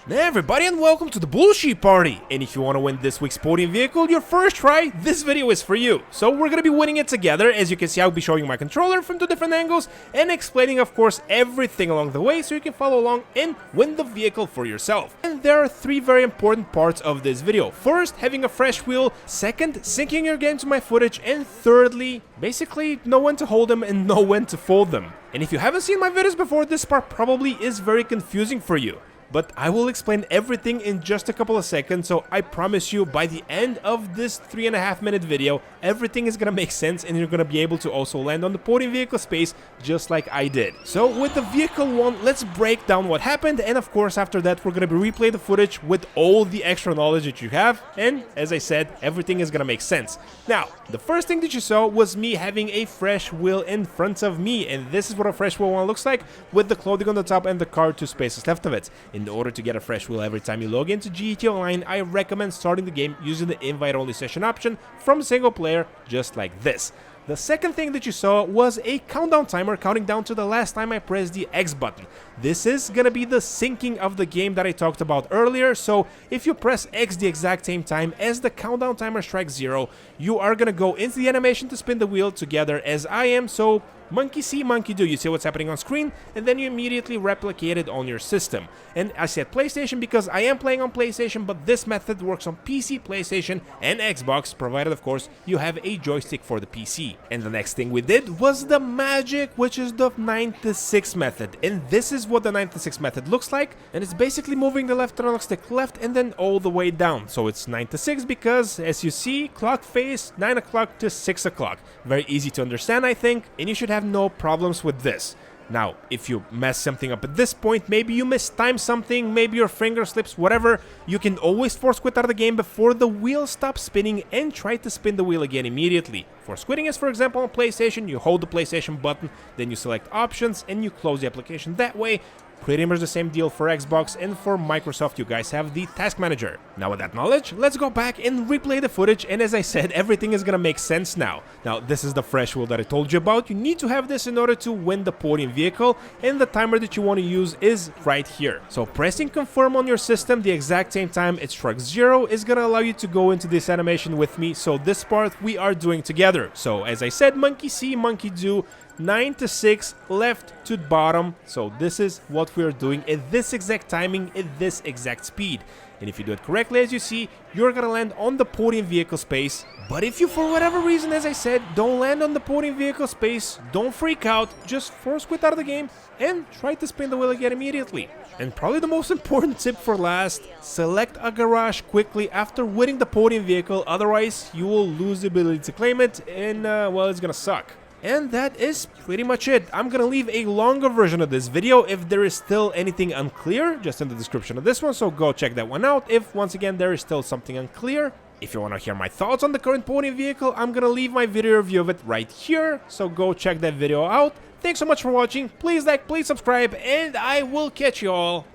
Hey everybody, and welcome to the bullshit party. And if you want to win this week's podium vehicle your first try, this video is for you. So we're gonna be winning it together. As you can see, I'll be showing my controller from 2 different angles and explaining, of course, everything along the way so you can follow along and win the vehicle for yourself. And there are 3 very important parts of this video. First, having a fresh wheel. Second, syncing your game to my footage. And thirdly, basically know when to hold them and know when to fold them. And if you haven't seen my videos before, this part probably is very confusing for you. But I will explain everything in just a couple of seconds, so I promise you by the end of this 3.5-minute video, everything is gonna make sense and you're gonna be able to also land on the podium vehicle space just like I did. So with the vehicle 1, let's break down what happened, and of course after that we're gonna replay the footage with all the extra knowledge that you have, and as I said, everything is gonna make sense. Now, the first thing that you saw was me having a fresh wheel in front of me, and this is what a fresh wheel 1 looks like with the clothing on the top and the car 2 spaces left of it. In order to get a fresh wheel every time you log into GT Online, I recommend starting the game using the invite-only session option from single player, just like this. The second thing that you saw was a countdown timer counting down to the last time I pressed the X button. This is gonna be the syncing of the game that I talked about earlier, so if you press X the exact same time as the countdown timer strikes 0, you are gonna go into the animation to spin the wheel together as I am, so monkey see, monkey do. You see what's happening on screen, and then you immediately replicate it on your system. And I said PlayStation because I am playing on PlayStation, but this method works on PC, PlayStation, and Xbox, provided of course you have a joystick for the PC. And the next thing we did was the magic, which is the 9-6 method. And this is what the 9-6 method looks like, and it's basically moving the left analog stick left and then all the way down. So it's 9-6 because, as you see, clock face 9 o'clock to 6 o'clock. Very easy to understand, I think, and you should have no problems with this. Now, if you mess something up at this point, maybe you mistime something, maybe your finger slips, whatever, you can always force quit out of the game before the wheel stops spinning and try to spin the wheel again immediately. Force quitting is, for example, on PlayStation, you hold the PlayStation button, then you select options and you close the application that way. Pretty much the same deal for Xbox, and for Microsoft you guys have the Task Manager. Now with that knowledge, let's go back and replay the footage, and as I said, everything is gonna make sense now. Now this is the fresh wheel that I told you about. You need to have this in order to win the podium vehicle, and the timer that you want to use is right here. So pressing confirm on your system the exact same time it strikes 0 is gonna allow you to go into this animation with me, so this part we are doing together. So as I said, monkey see, monkey do, 9-6, left to bottom. So this is what we are doing at this exact timing, at this exact speed. And if you do it correctly, as you see, you're gonna land on the podium vehicle space. But if you, for whatever reason, as I said, don't land on the podium vehicle space, don't freak out, just force quit out of the game and try to spin the wheel again immediately. And probably the most important tip for last, select a garage quickly after winning the podium vehicle, otherwise you will lose the ability to claim it, and well, it's gonna suck. And that is pretty much it. I'm gonna leave a longer version of this video if there is still anything unclear, just in the description of this one, so go check that one out if, once again, there is still something unclear. If you want to hear my thoughts on the current podium vehicle, I'm gonna leave my video review of it right here, so go check that video out. Thanks so much for watching, please like, please subscribe, and I will catch you all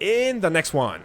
in the next one.